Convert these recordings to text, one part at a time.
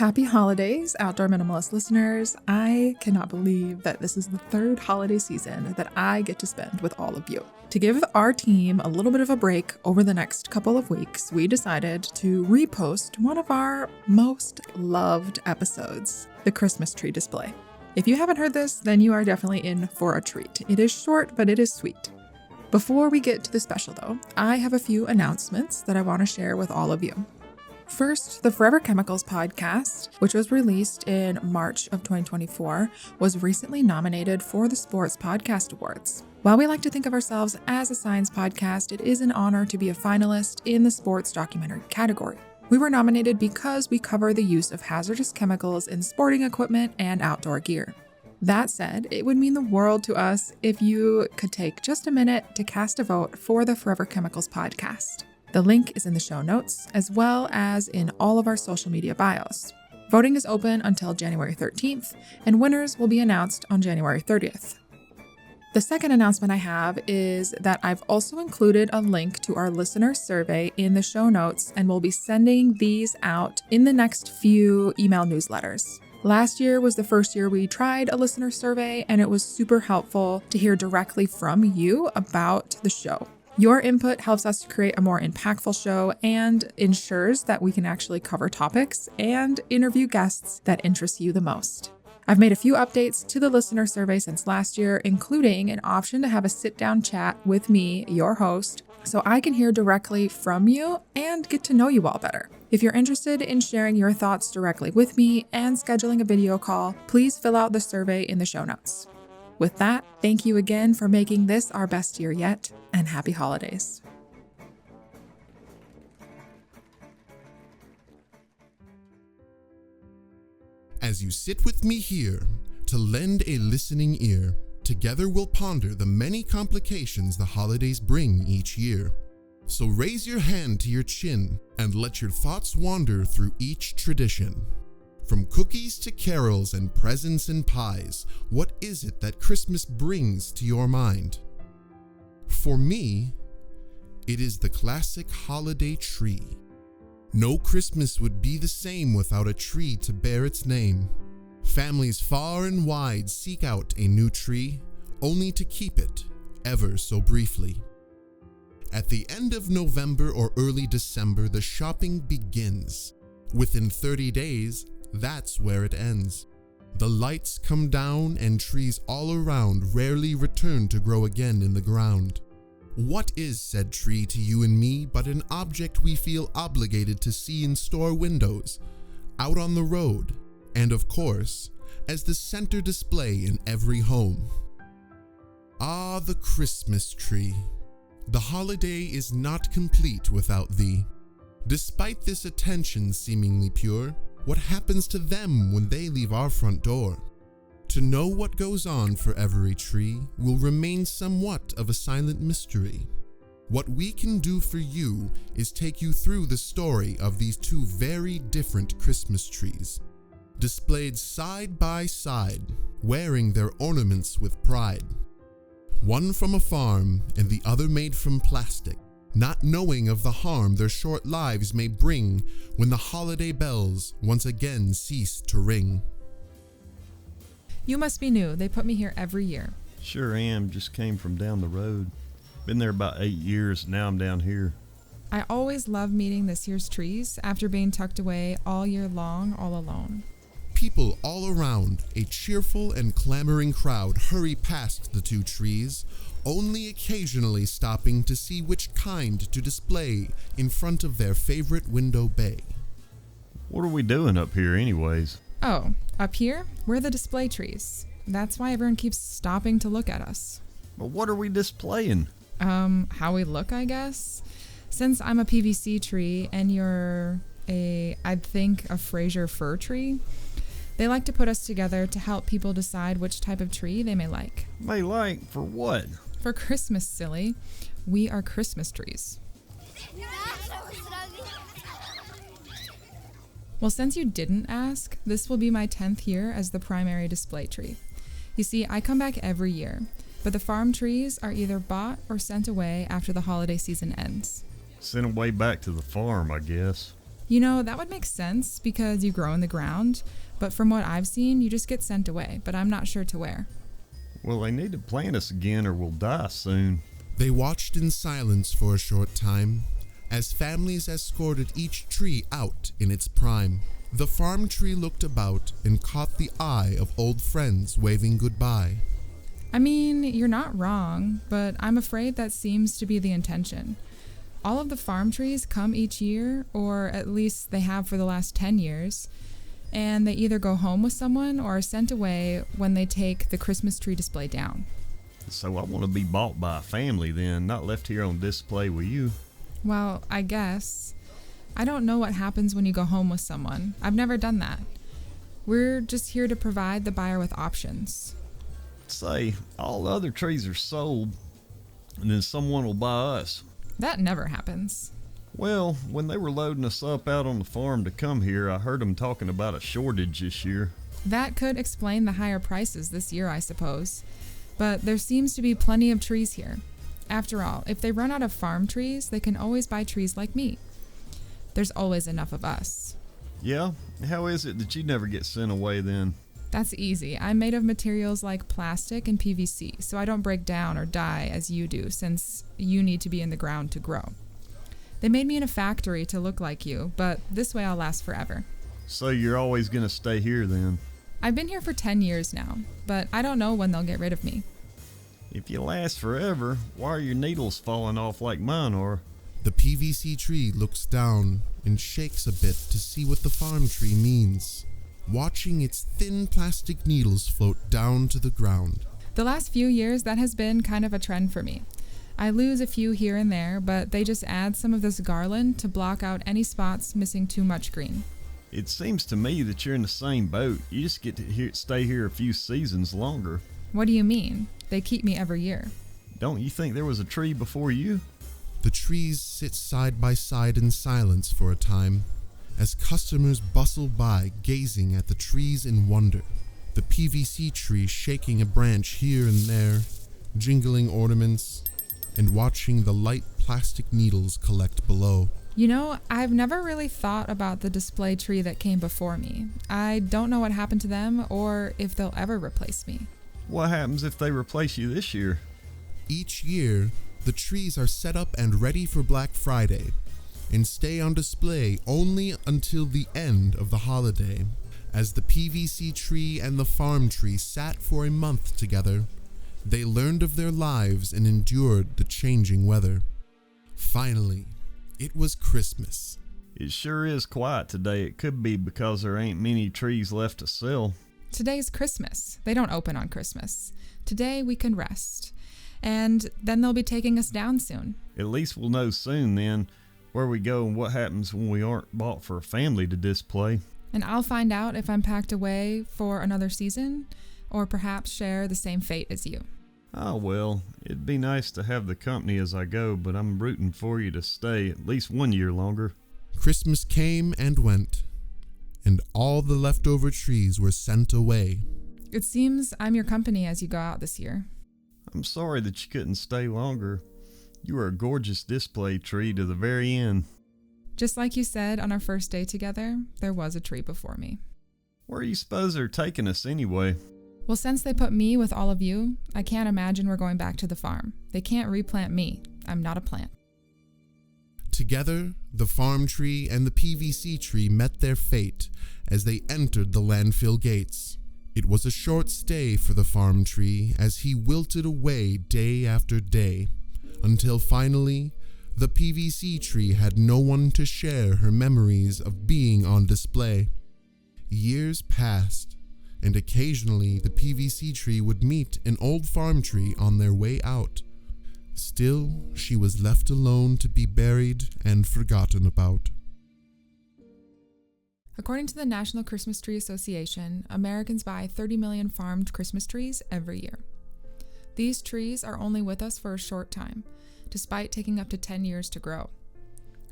Happy holidays, Outdoor Minimalist listeners. I cannot believe that this is the third holiday season that I get to spend with all of you. To give our team a little bit of a break over the next couple of weeks, we decided to repost one of our most loved episodes, the Christmas tree display. If you haven't heard this, then you are definitely in for a treat. It is short, but it is sweet. Before we get to the special though, I have a few announcements that I want to share with all of you. First, the Forever Chemicals podcast, which was released in March of 2024, was recently nominated for the Sports Podcast Awards. While we like to think of ourselves as a science podcast, it is an honor to be a finalist in the sports documentary category. We were nominated because we cover the use of hazardous chemicals in sporting equipment and outdoor gear. That said, it would mean the world to us if you could take just a minute to cast a vote for the Forever Chemicals podcast. The link is in the show notes, as well as in all of our social media bios. Voting is open until January 13th, and winners will be announced on January 30th. The second announcement I have is that I've also included a link to our listener survey in the show notes, and we'll be sending these out in the next few email newsletters. Last year was the first year we tried a listener survey, and it was super helpful to hear directly from you about the show. Your input helps us to create a more impactful show and ensures that we can actually cover topics and interview guests that interest you the most. I've made a few updates to the listener survey since last year, including an option to have a sit-down chat with me, your host, so I can hear directly from you and get to know you all better. If you're interested in sharing your thoughts directly with me and scheduling a video call, please fill out the survey in the show notes. With that, thank you again for making this our best year yet, and happy holidays. As you sit with me here to lend a listening ear, together we'll ponder the many complications the holidays bring each year. So raise your hand to your chin and let your thoughts wander through each tradition. From cookies to carols and presents and pies, what is it that Christmas brings to your mind? For me, it is the classic holiday tree. No Christmas would be the same without a tree to bear its name. Families far and wide seek out a new tree, only to keep it ever so briefly. At the end of November or early December, the shopping begins. Within 30 days, that's where it ends. The lights come down and trees all around rarely return to grow again in the ground. What is said tree to you and me but an object we feel obligated to see in store windows, out on the road, and of course, as the center display in every home? Ah, the Christmas tree. The holiday is not complete without thee. Despite this attention seemingly pure, what happens to them when they leave our front door? To know what goes on for every tree will remain somewhat of a silent mystery. What we can do for you is take you through the story of these two very different Christmas trees, displayed side by side, wearing their ornaments with pride. One from a farm and the other made from plastic, not knowing of the harm their short lives may bring when the holiday bells once again cease to ring. You must be new. They put me here every year. Sure am. Just came from down the road. Been there about 8 years. Now I'm down here. I always love meeting this year's trees after being tucked away all year long, all alone. People all around, a cheerful and clamoring crowd, hurry past the two trees, only occasionally stopping to see which kind to display in front of their favorite window bay. What are we doing up here anyways? Oh, up here, we're the display trees. That's why everyone keeps stopping to look at us. But what are we displaying? How we look, I guess. Since I'm a PVC tree and you're I'd think a Fraser fir tree, they like to put us together to help people decide which type of tree they may like. May like for what? For Christmas, silly. We are Christmas trees. Well, since you didn't ask, this will be my 10th year as the primary display tree. You see, I come back every year, but the farm trees are either bought or sent away after the holiday season ends. Sent away back to the farm, I guess. You know, that would make sense because you grow in the ground, but from what I've seen, you just get sent away, but I'm not sure to where. Well, they need to plant us again or we'll die soon. They watched in silence for a short time as families escorted each tree out in its prime. The farm tree looked about and caught the eye of old friends waving goodbye. I mean, you're not wrong, but I'm afraid that seems to be the intention. All of the farm trees come each year, or at least they have for the last 10 years, and they either go home with someone or are sent away when they take the Christmas tree display down. So I want to be bought by a family then, not left here on display with you. Well, I guess. I don't know what happens when you go home with someone. I've never done that. We're just here to provide the buyer with options. Say, all the other trees are sold, and then someone will buy us. That never happens. Well, when they were loading us up out on the farm to come here, I heard them talking about a shortage this year. That could explain the higher prices this year, I suppose. But there seems to be plenty of trees here. After all, if they run out of farm trees, they can always buy trees like me. There's always enough of us. Yeah? How is it that you never get sent away then? That's easy. I'm made of materials like plastic and PVC, so I don't break down or die as you do, since you need to be in the ground to grow. They made me in a factory to look like you, but this way I'll last forever. So you're always gonna stay here then? I've been here for 10 years now, but I don't know when they'll get rid of me. If you last forever, why are your needles falling off like mine are? The PVC tree looks down and shakes a bit to see what the farm tree means, watching its thin plastic needles float down to the ground. The last few years, that has been kind of a trend for me. I lose a few here and there, but they just add some of this garland to block out any spots missing too much green. It seems to me that you're in the same boat. You just get to stay here a few seasons longer. What do you mean? They keep me every year. Don't you think there was a tree before you? The trees sit side by side in silence for a time, as customers bustle by gazing at the trees in wonder. The PVC tree shaking a branch here and there, jingling ornaments, and watching the light plastic needles collect below. You know, I've never really thought about the display tree that came before me. I don't know what happened to them or if they'll ever replace me. What happens if they replace you this year? Each year, the trees are set up and ready for Black Friday, and stay on display only until the end of the holiday. As the PVC tree and the farm tree sat for a month together, they learned of their lives and endured the changing weather. Finally, it was Christmas. It sure is quiet today. It could be because there ain't many trees left to sell. Today's Christmas. They don't open on Christmas. Today we can rest. And then they'll be taking us down soon. At least we'll know soon then where we go and what happens when we aren't bought for a family to display. And I'll find out if I'm packed away for another season, or perhaps share the same fate as you. Ah, well, it'd be nice to have the company as I go, but I'm rooting for you to stay at least 1 year longer. Christmas came and went, and all the leftover trees were sent away. It seems I'm your company as you go out this year. I'm sorry that you couldn't stay longer. You were a gorgeous display tree to the very end. Just like you said on our first day together, there was a tree before me. Where do you suppose they're taking us anyway? Well, since they put me with all of you, I can't imagine we're going back to the farm. They can't replant me. I'm not a plant. Together, the farm tree and the PVC tree met their fate as they entered the landfill gates. It was a short stay for the farm tree as he wilted away day after day, until finally, the PVC tree had no one to share her memories of being on display. Years passed, and occasionally the PVC tree would meet an old farm tree on their way out. Still, she was left alone to be buried and forgotten about. According to the National Christmas Tree Association, Americans buy 30 million farmed Christmas trees every year. These trees are only with us for a short time, despite taking up to 10 years to grow.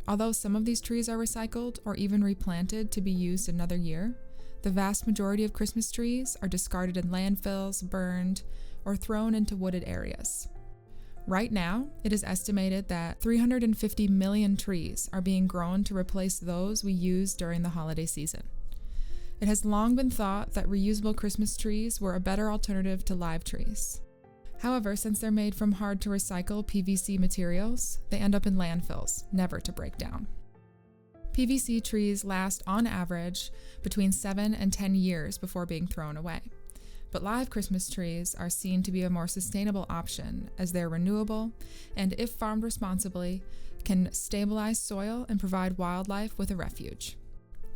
Although some of these trees are recycled or even replanted to be used another year, the vast majority of Christmas trees are discarded in landfills, burned, or thrown into wooded areas. Right now, it is estimated that 350 million trees are being grown to replace those we use during the holiday season. It has long been thought that reusable Christmas trees were a better alternative to live trees. However, since they're made from hard-to-recycle PVC materials, they end up in landfills, never to break down. PVC trees last, on average, between 7 and 10 years before being thrown away. But live Christmas trees are seen to be a more sustainable option as they're renewable and, if farmed responsibly, can stabilize soil and provide wildlife with a refuge.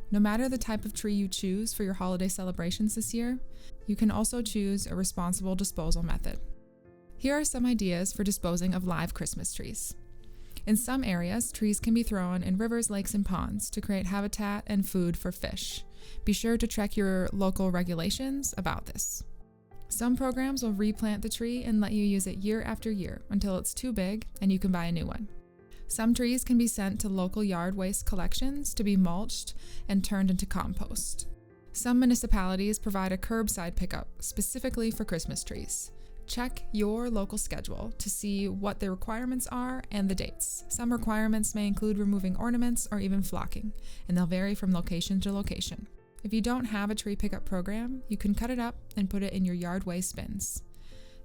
No matter the type of tree you choose for your holiday celebrations this year, you can also choose a responsible disposal method. Here are some ideas for disposing of live Christmas trees. In some areas, trees can be thrown in rivers, lakes, and ponds to create habitat and food for fish. Be sure to check your local regulations about this. Some programs will replant the tree and let you use it year after year until it's too big and you can buy a new one. Some trees can be sent to local yard waste collections to be mulched and turned into compost. Some municipalities provide a curbside pickup specifically for Christmas trees. Check your local schedule to see what the requirements are and the dates. Some requirements may include removing ornaments or even flocking, and they'll vary from location to location. If you don't have a tree pickup program, you can cut it up and put it in your yard waste bins.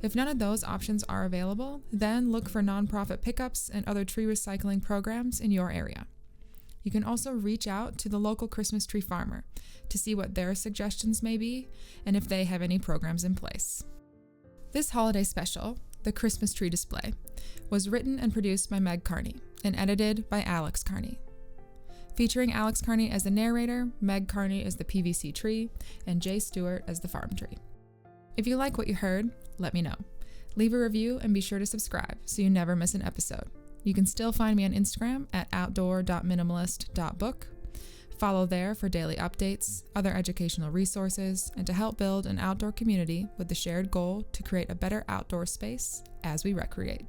If none of those options are available, then look for nonprofit pickups and other tree recycling programs in your area. You can also reach out to the local Christmas tree farmer to see what their suggestions may be and if they have any programs in place. This holiday special, The Christmas Tree Display, was written and produced by Meg Carney and edited by Alex Carney. Featuring Alex Carney as the narrator, Meg Carney as the PVC tree, and Jay Stewart as the farm tree. If you like what you heard, let me know. Leave a review and be sure to subscribe so you never miss an episode. You can still find me on Instagram at outdoor.minimalist.book. Follow there for daily updates, other educational resources, and to help build an outdoor community with the shared goal to create a better outdoor space as we recreate.